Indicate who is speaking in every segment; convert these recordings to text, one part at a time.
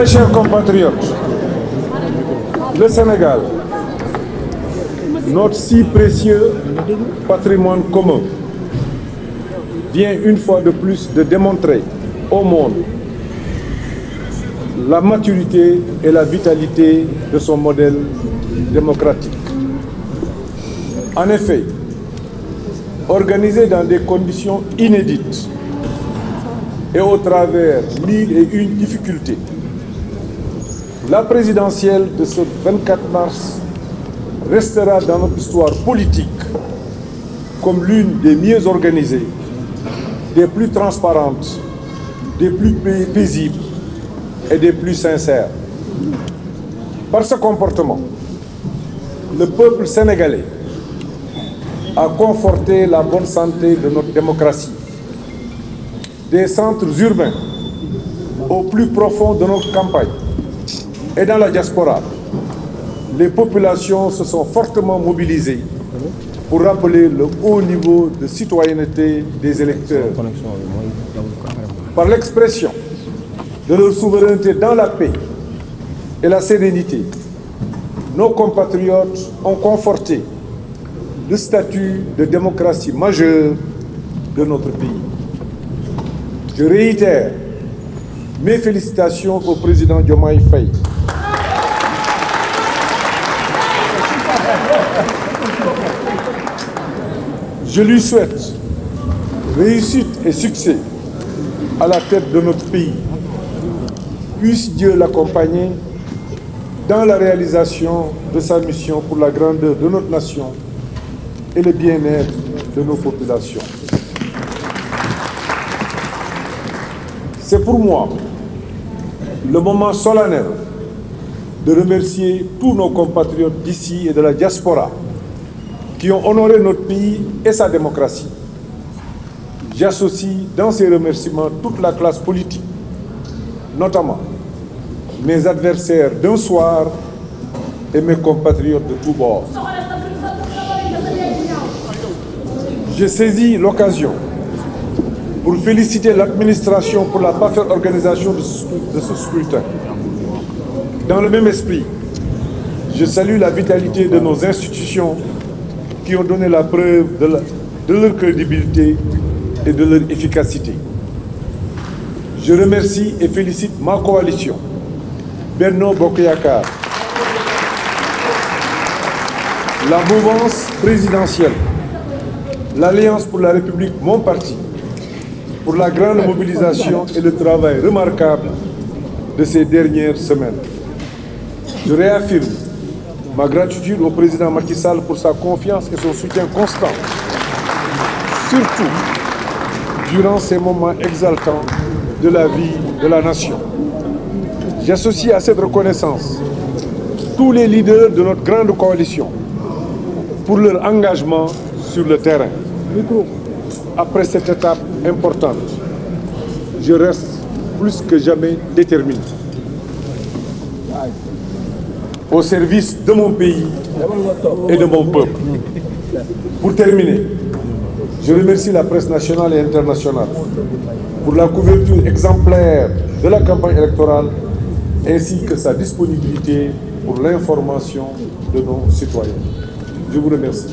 Speaker 1: Très chers compatriotes, le Sénégal, notre si précieux patrimoine commun, vient une fois de plus de démontrer au monde la maturité et la vitalité de son modèle démocratique. En effet, organisé dans des conditions inédites et au travers mille et une difficultés, la présidentielle de ce 24 mars restera dans notre histoire politique comme l'une des mieux organisées, des plus transparentes, des plus paisibles et des plus sincères. Par ce comportement, le peuple sénégalais a conforté la bonne santé de notre démocratie. Des centres urbains au plus profond de notre campagne et dans la diaspora, les populations se sont fortement mobilisées pour rappeler le haut niveau de citoyenneté des électeurs. Par l'expression de leur souveraineté dans la paix et la sérénité, nos compatriotes ont conforté le statut de démocratie majeure de notre pays. Je réitère mes félicitations au président Diomaye Faye. Je lui souhaite réussite et succès à la tête de notre pays. Puisse Dieu l'accompagner dans la réalisation de sa mission pour la grandeur de notre nation et le bien-être de nos populations. C'est pour moi le moment solennel de remercier tous nos compatriotes d'ici et de la diaspora qui ont honoré notre pays et sa démocratie. J'associe dans ces remerciements toute la classe politique, notamment mes adversaires d'un soir et mes compatriotes de tous bords. Je saisis l'occasion pour féliciter l'administration pour la parfaite organisation de ce scrutin. Dans le même esprit, je salue la vitalité de nos institutions qui ont donné la preuve de leur crédibilité et de leur efficacité. Je remercie et félicite ma coalition, Benno Bokk Yakaar, la mouvance présidentielle, l'Alliance pour la République, mon parti, pour la grande mobilisation et le travail remarquable de ces dernières semaines. Je réaffirme ma gratitude au président Macky Sall pour sa confiance et son soutien constant, surtout durant ces moments exaltants de la vie de la nation. J'associe à cette reconnaissance tous les leaders de notre grande coalition pour leur engagement sur le terrain. Après cette étape importante, je reste plus que jamais déterminé au service de mon pays et de mon peuple. Pour terminer, je remercie la presse nationale et internationale pour la couverture exemplaire de la campagne électorale ainsi que sa disponibilité pour l'information de nos citoyens. Je vous remercie.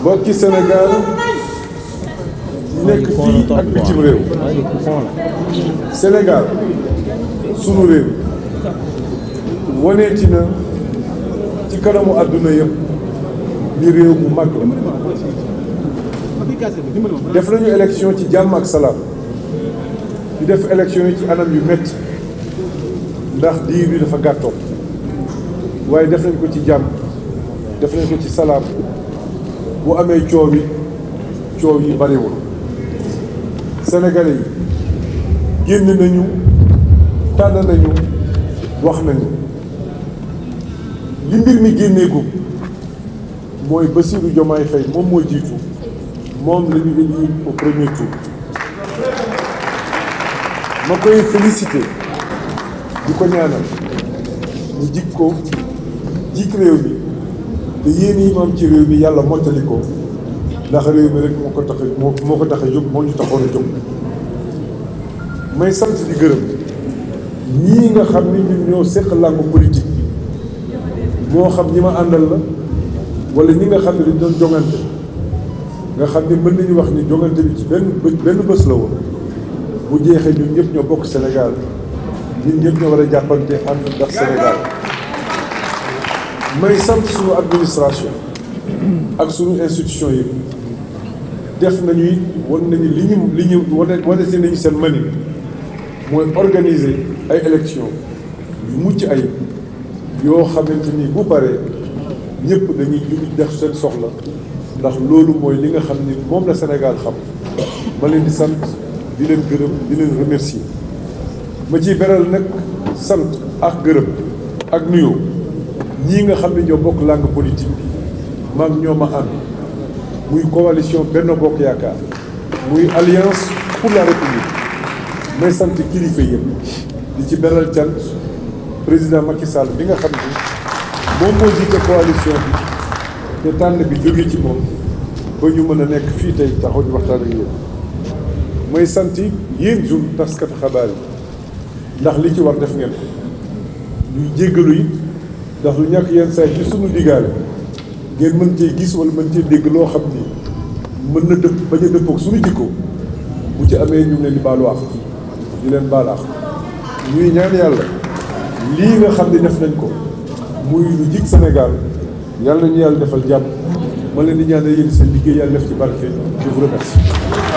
Speaker 1: mbokki Sénégal nekk fii ak bitim réew. Sénégal sunu réew waneeti na ci kanamu àdduna yëpp ni réew mu mag la. def nañu élection ci jàmm ak salaam di def élection yi ci anam yu métti ndax diir bi dafa gàttoon waaye def nañ ko ci jàmm def nañ ko ci salaam bu amee coow yi bariwul. Sénégalais yi génn nañu tànn nañu wax nañu li mbir mi génneegu mooy Bassirou Diomaye Faye moom mooy jiitu moom la ñu élire au premier tour. ma koy félicité di ko ñaanal ñu jik ko jik réew mi te yéen yi moom ci réew mi yàlla mottali ko ndax réew mi rek moo ko tax a jóg moo ñu taxoon a jóg. may sant di gërëm ñii nga xam ni ñun ñoo seq làngu politique bi moo xam ñi ma àndal la wala ñi nga xam ne dañ doon jongante nga xam ne mën nañu wax ni jongante bi ci benn bés la woon bu jeexee ñun ñëpp ñoo bokk Sénégal ñun ñëpp ñoo war a jàppante ànd ndax Sénégal may sant suñu administration ak suñu institution yi def nañu it wan nañu li ñu wane si nañu seen mani mooy organiser ay élections yu mucc ayib yoo xamante ni bu paree ñëpp dañuy jublu def seen soxla ndax loolu mooy li nga xam ni moom la Sénégal xam ma leen di sant di leen gërëm di leen remercier ma ciy beral nag sant ak gërëm ak nuyoo ñii nga xam ne ñoo bokk langue politique bi maam ñoo ma ànd muy coalition Benno Bokk Yaakaar muy alliance pour la République may sant kilifa yëpp di ci beral cant président Macky Sall bi nga xam ni moom moo jiite coalition bi te tànn bi jóge ci moom ba ñu mën a nekk fii tey taxaw di waxtaan ak yéen may sant yéen jur taskatu xabaar yi ndax li ci war def ngeen ñuy jéggalu it ndax lu ñàkk yenn saa ci sunu diggaale ngeen mën cee gis wala mën cee dégg loo xam ni mën na dëpp bañ a dëppoog suñu jikko bu ci amee ñu ngi leen di baalu àq di leen baal àq ñuy ñaan yàlla lii nga xam ne def nañ ko muy lu jig Sénégal yàlla ñu yàlla defal jàmm ma leen di ñaanal yéen seen liggéey yàlla def ci barke je vous remercie